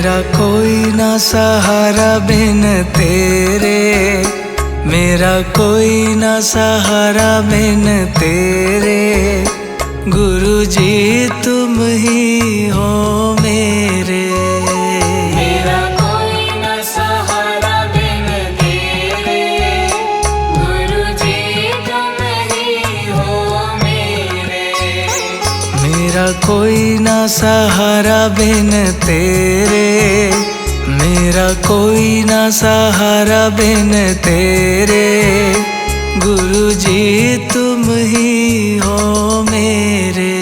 मेरा कोई ना सहारा बिन तेरे, मेरा कोई ना सहारा बिन तेरे। गुरु जी तुम ही हो मेरे। मेरा कोई ना सहारा बिन तेरे, गुरु जी तुम ही हो मेरे। मेरा कोई ना सहारा बिन तेरे, मेरा कोई ना सहारा बिन तेरे। गुरु जी तुम ही हो मेरे।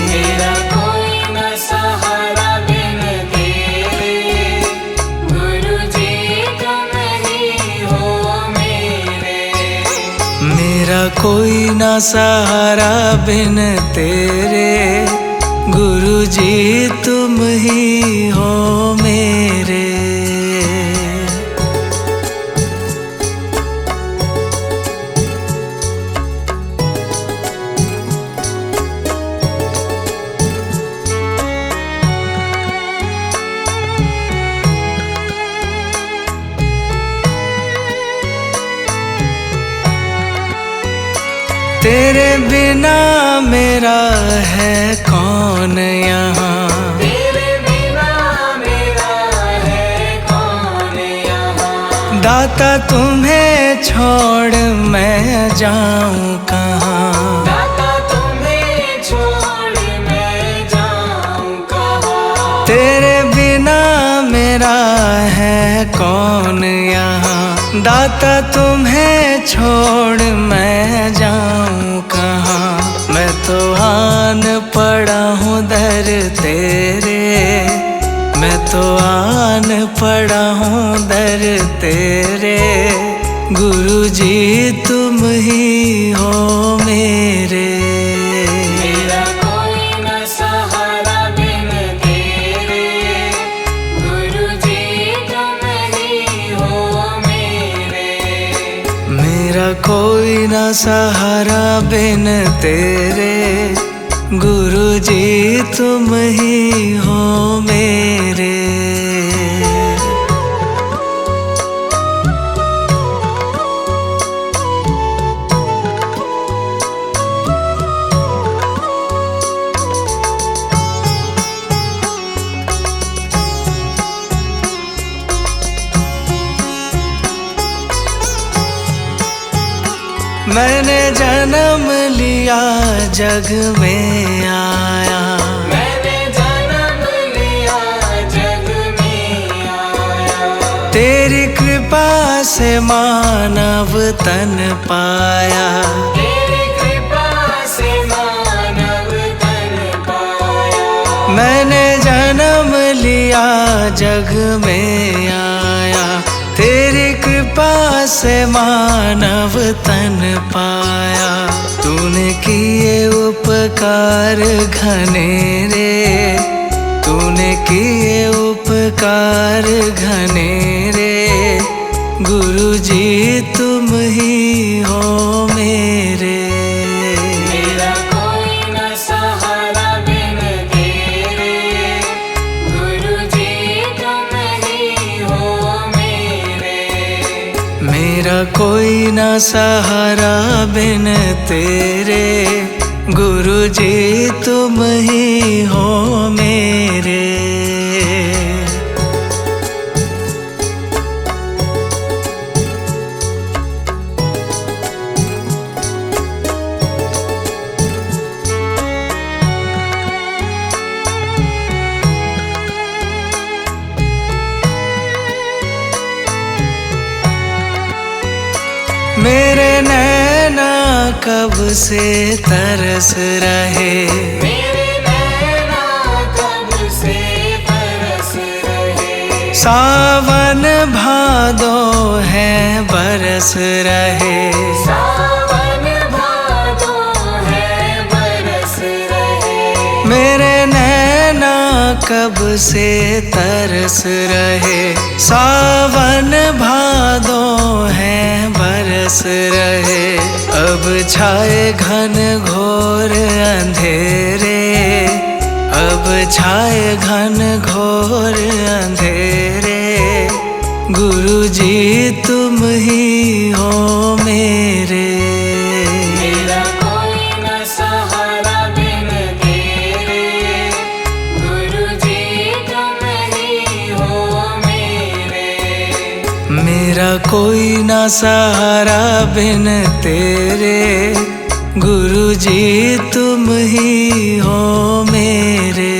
मेरा कोई ना सहारा बिन तेरे, गुरु जी तुम ही हो मेरे। मेरा कोई ना सहारा बिन तेरे। गुरु जी तुम ही हो मेरे। तेरे बिना मेरा है कौन यहाँ, तेरे बिना मेरा है कौन यहाँ। दाता तुम्हें छोड़ मैं जाऊँ कहाँ। दाता तुम्हें छोड़ मैं जाऊँ कहाँ। तेरे बिना मेरा है कौन यहाँ, दाता तुम्हें छोड़ मैं जाऊँ कहाँ। मैं तो आन पड़ा हूँ दर तेरे, मैं तो आन पड़ा हूँ दर तेरे। गुरु जी तुम ही हो मेरे। मेरा कोई ना सहारा बिन तेरे, गुरु जी तुम ही हो मेरे। मेरा कोई ना सहारा बिन तेरे। गुरु जी तुम ही हो मेरे। मैंने जन्म लिया जग में आया, मैंने जन्म लिया जग में आया। तेरी कृपा से मानव तन पाया। तेरी कृपा से मानव तन पाया। मैंने जन्म लिया जग में आया, तेरी कृपा से मानव तन पाया। तूने किए उपकार घनेरे, तूने किए उपकार घनेरे। गुरु जी तुम ही हो मेरे। मेरा कोई ना सहारा बिन तेरे, गुरु जी तुम ही हो मेरे। मेरा कोई ना सहारा बिन तेरे। गुरु जी तुम ही हो मेरे। मेरे नैना कब से तरस रहे, मेरे नैना कब से तरस रहे। सावन भादो है बरस रहे। सावन भादो है बरस रहे। मेरे नैना कब से तरस रहे। सावन भादो है बरस रहे। अब छाए घन घोर अंधेरे, अब छाए घन घोर सहारा बिन तेरे, गुरु जी तुम ही हो मेरे।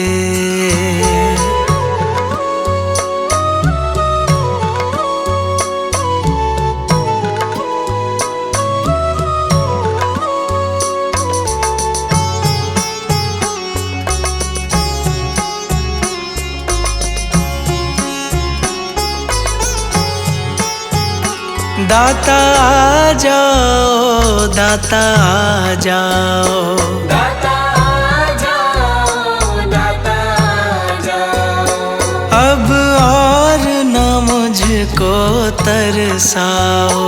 दाता आ जाओ, दाता आ जाओ, दाता आ जाओ, दाता आ जाओ। अब और न मुझको तरसाओ,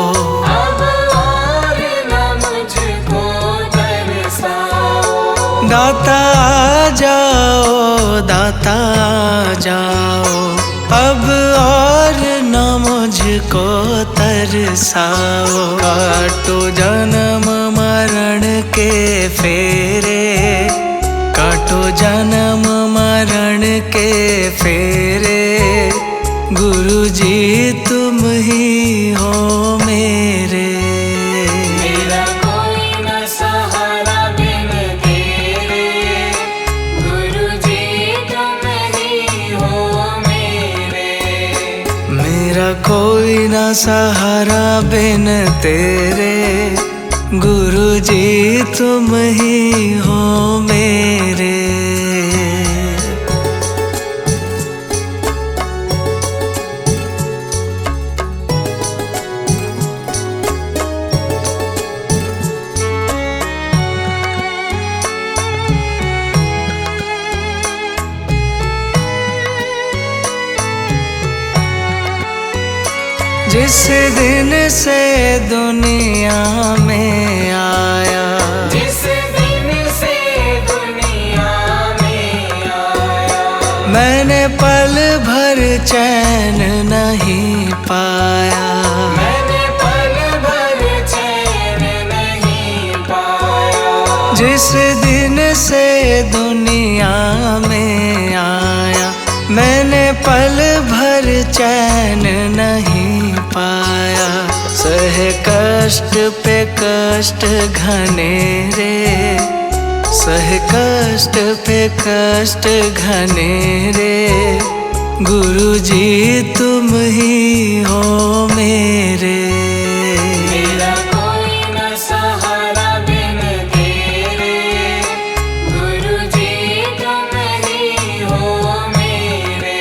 अब और न मुझको तरसाओ। दाता आ जाओ, दाता आ जाओ, अब और न मुझको तरसाओ। काटो जन्म मरण के फेरे, काटो जन्म मरण के फेरे, गुरु जी तुम ही हो मेरे। मेरा कोई न सहारा बिन तेरे, गुरु जी तुम ही हो मेरे। मेरा कोई न सहारा बिन तेरे, गुरु जी तुम ही हो मेरे। जिस दिन से दुनिया में आया, जिस दिन से दुनिया में आया, मैंने पल भर चैन नहीं पाया। मैंने पल भर चैन नहीं पाया। जिस दिन से दुनिया में आया, मैंने पल भर चैन नहीं पाया। सह कष्ट पे कष्ट घनेरे, सह कष्ट पे कष्ट घनेरे, गुरु जी तुम ही हो मेरे। मेरा कोई न सहारा बिन तेरे, गुरु जी तुम ही हो मेरे।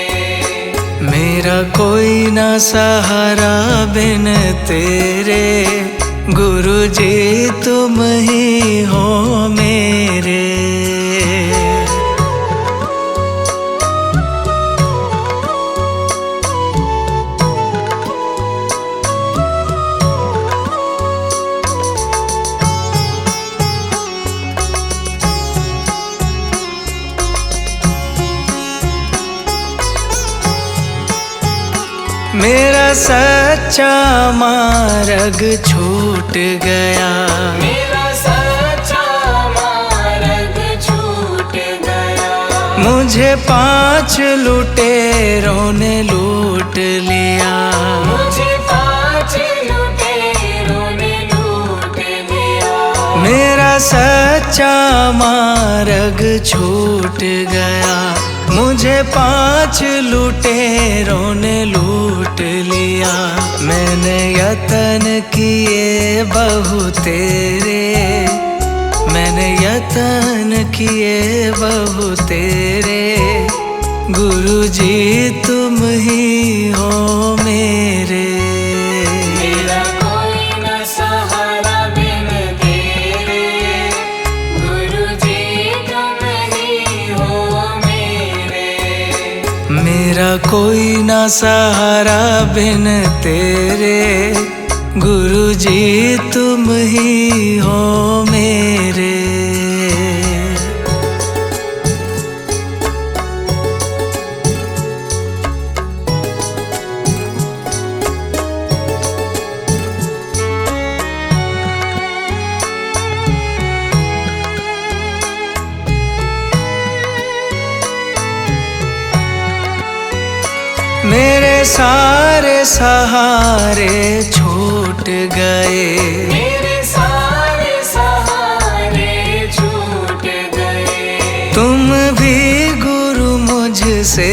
मेरा कोई न सहारा बिन तेरे, गुरु जी तुम ही हो मेरे। मेरा सच्चा मार्ग छूट गया, मेरा सच्चा मार्ग छूट गया। मुझे 5 लुटेरों ने लूट लिया। मुझे 5 लुटेरों ने लूट लिया। मेरा सच्चा मार्ग छूट गया, मुझे 5 लुटेरों ने लूट लिया। मैंने यतन किए बहु तेरे, मैंने यतन किए बहु तेरे, गुरु जी तुम ही हो मेरे। मेरा कोई न सहारा बिन तेरे, गुरु जी तुम ही हो मेरे। मेरा कोई न सहारा बिन तेरे, गुरु जी तुम ही हो मेरे। मेरे सारे सहारे छूट छूट गए। मेरे सारे सहारे छूट गए। तुम भी गुरु मुझसे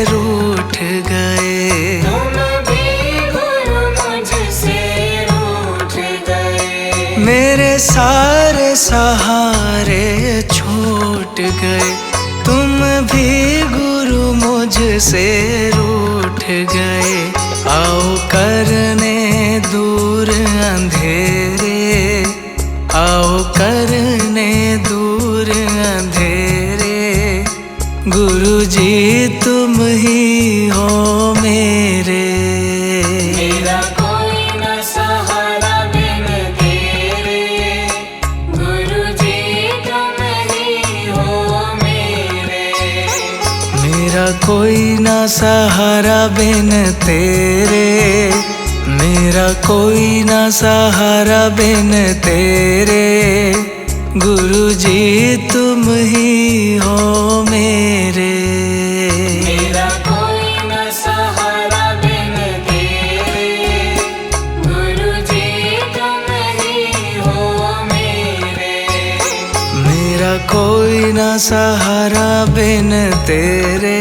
रूठ गए। तुम भी गुरु मुझसे रूठ गए। मेरे सारे सहारे छूट गए। तुम भी गुरु मुझसे रूठ गए। आओ करने दूर अंधेरे, आओ करने दूर अंधेरे। गुरु जी तुम ही हो मेरे। मेरा कोई न सहारा बिन तेरे। गुरु जी तुम ही हो मेरे। मेरा कोई ना सहारा बिन तेरे। मेरा कोई ना सहारा बिन तेरे। गुरु जी तुम ही हो मेरे। मेरा कोई न सहारा बिन तेरे। गुरु जी तुम ही हो मेरे। मेरा कोई ना सहारा बिन तेरे।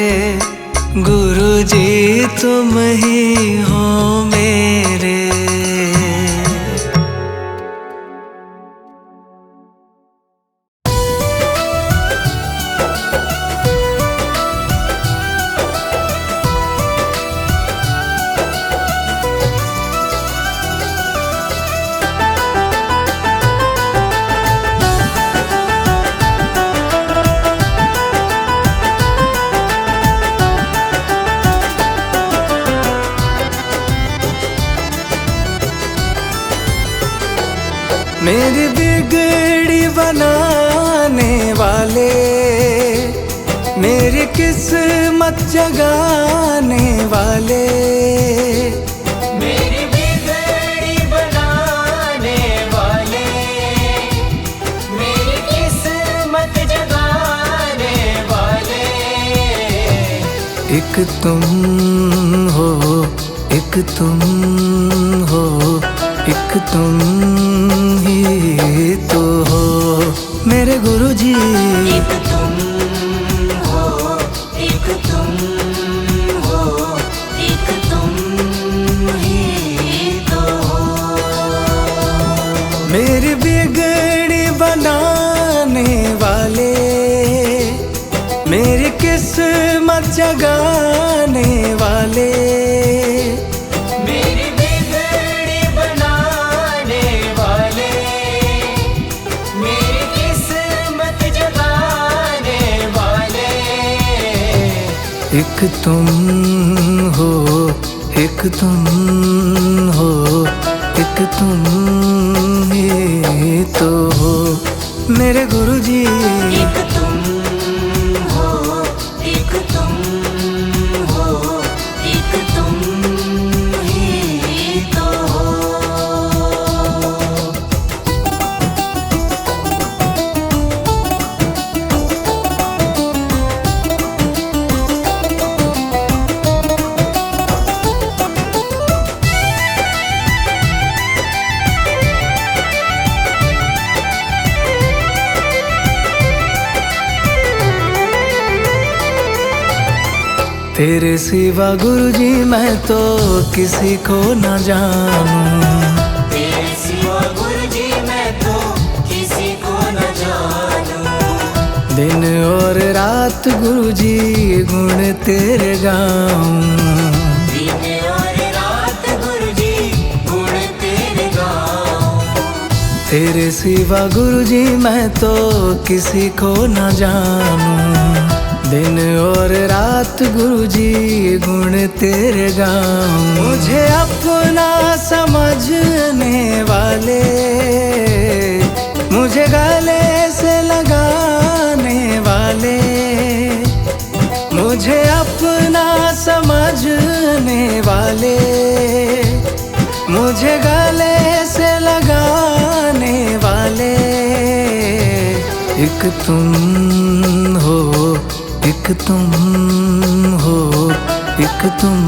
गुरु जी तुम ही हो मेरे। मेरी बिगड़ी बनाने वाले, मेरी किस्मत जगाने वाले। मेरी बिगड़ी बनाने वाले, मेरी किस्मत जगाने वाले। एक तुम हो, एक तुम हो, एक तुम ही तो हो मेरे गुरु जी। एक तुम हो, एक तुम हो, एक तुम ही तो हो। मेरी बिगड़ी बनाने वाले, मेरी किस्मत जगाने वाले। मेरी बिगड़ी बनाने वाले, मेरी किस्मत जगाने वाले। एक तुम हो, एक तुम हो, एक तुम ही तो हो मेरे गुरु जी। एक तुम हो, एक तुम हो, एक तुम ही तो हो। तेरे सिवा गुरु जी मैं तो किसी को न जानूं। तेरे सिवा गुरु जी मैं तो किसी को न जानूं। दिन और रात गुरु जी गुण तेरे गाऊं। दिन और रात गुरु जी गुण तेरे गाऊं। तेरे सिवा गुरु जी मैं तो किसी को न जानूं। दिन और रात गुरु जी गुण तेरे गाऊं। मुझे अपना समझने वाले, मुझे गले से लगाने वाले। मुझे अपना समझने वाले, मुझे गले से लगाने वाले। एक तुम हो, एक तुम हो, एक तुम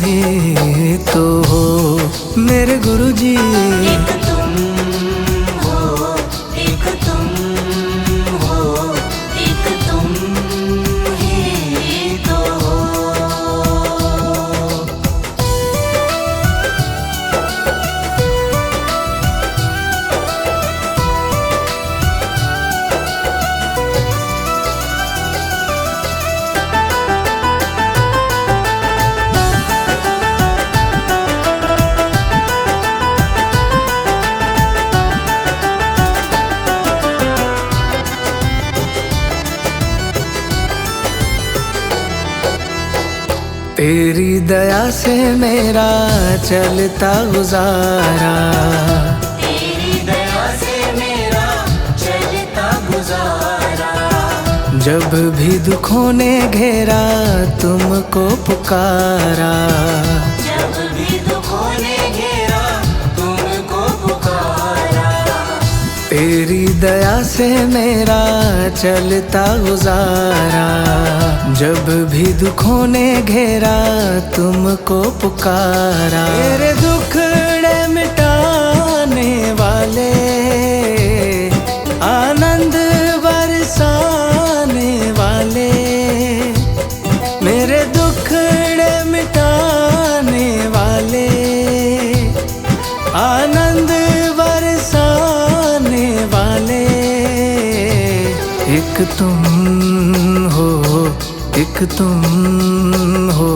ही तो हो मेरे गुरु तेरी दया से मेरा चलता गुजारा, तेरी दया से मेरा चलता गुजारा। जब भी दुखों ने घेरा तुमको पुकारा, जब भी दुखों ने घेरा तुमको पुकारा। तेरी दया से मेरा चलता गुजारा, जब भी दुखों ने घेरा तुमको पुकारा। मेरे दुखड़े मिटाने वाले, आनंद बरसाने वाले, मेरे दुखड़े मिटाने वाले, आनंद बरसाने वाले। एक तुम हो, एक तुम हो,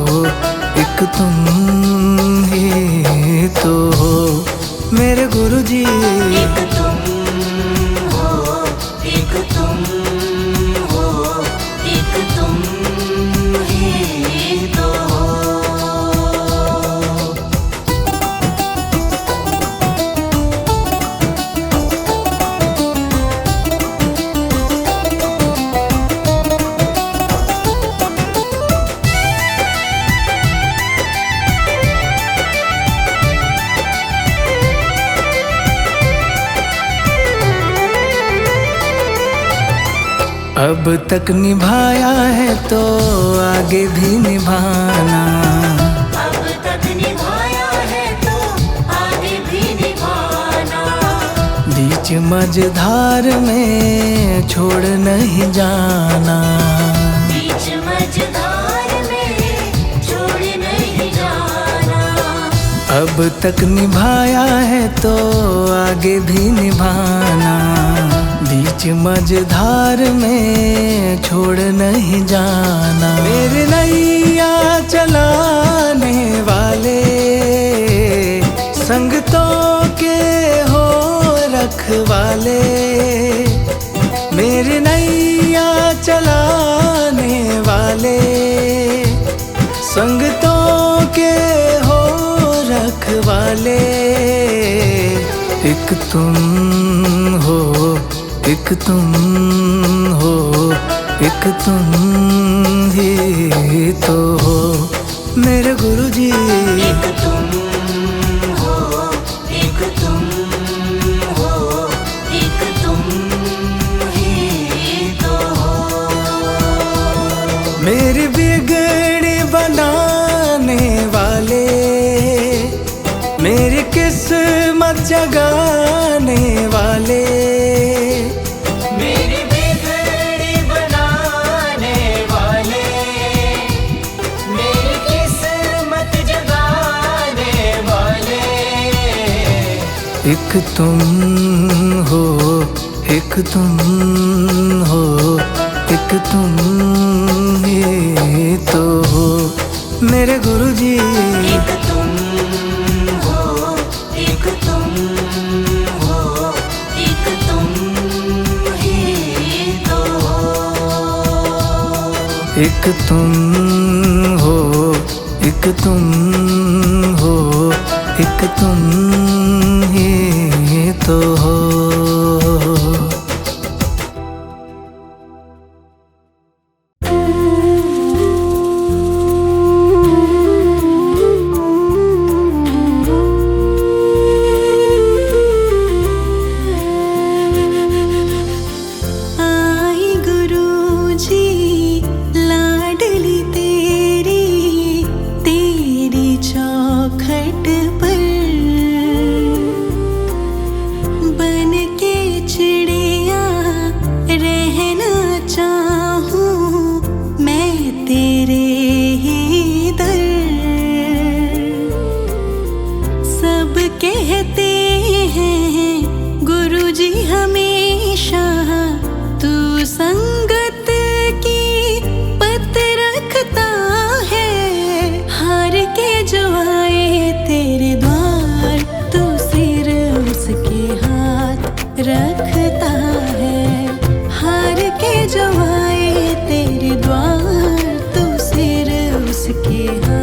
एक तुम ही तो हो मेरे गुरुजी। एक तुम हो, एक तुम हो, एक तुम ही तो हो। अब तक निभाया है तो आगे भी निभाना, अब तक निभाया है तो आगे भी निभाना। बीच मझधार में छोड़ नहीं जाना, बीच मझधार में छोड़ नहीं जाना। अब तक निभाया है तो आगे भी निभाना, बीच मझधार में छोड़ नहीं जाना। मेरी नैया चलाने वाले, संगतों के हो रखवाले, मेरी नैया चलाने वाले, संगतों के हो रखवाले। एक तुम हो, एक तुम हो, एक तुम ही तो हो मेरे गुरुजी। एक तुम हो, एक तुम हो, एक तुम ही तो हो। मेरी बिगड़ी बनाने वाले, मेरी किस्मत जगाने वाले, मेरी बिगड़ी बनाने वाले, मेरी किस्मत जगाने वाले। एक तुम हो, एक तुम हो, एक तुम ही तो हो मेरे गुरुजी। एक तुम हो, एक तुम हो, एक तुम ही तो हो। एक तुम हो, एक तुम हो, एक तुम ही तो हो। के जो आए तेरे द्वार, तू सिर उसके हाथ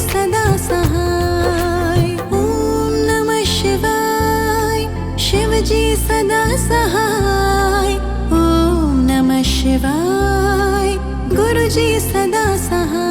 सदा सहाय। ओम नमः शिवाय, शिव जी सदा सहाय। ओम नमः शिवाय, गुरु जी सदा सहाय।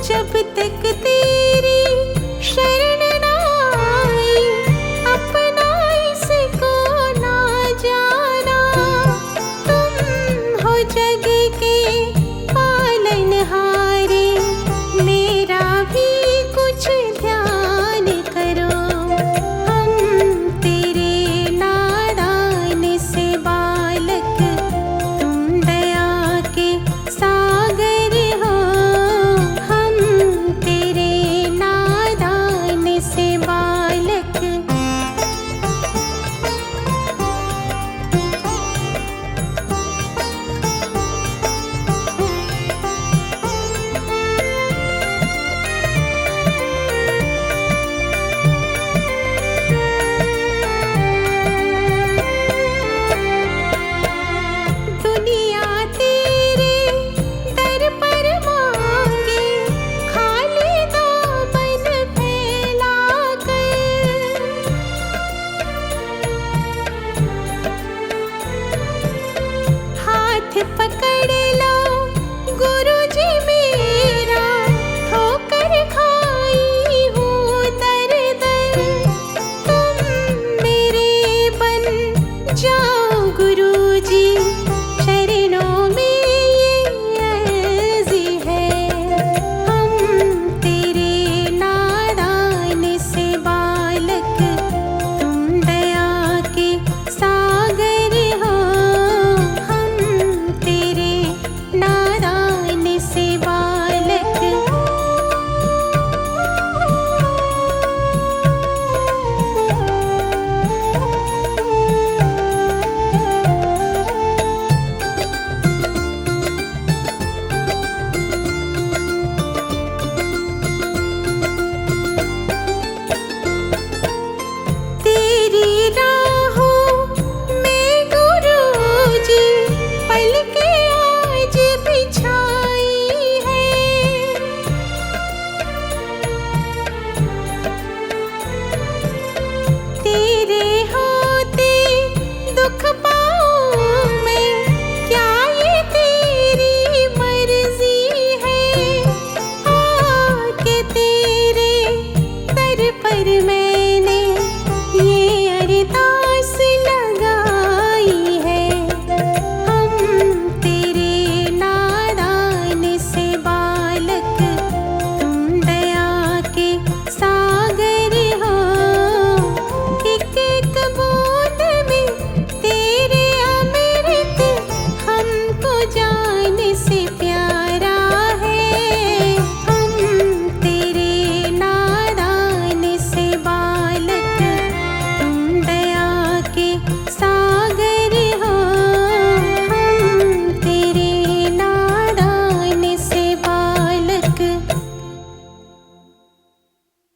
जब तक तेरी शरण ना आई, अपना इसको ना जाना। तुम हो जग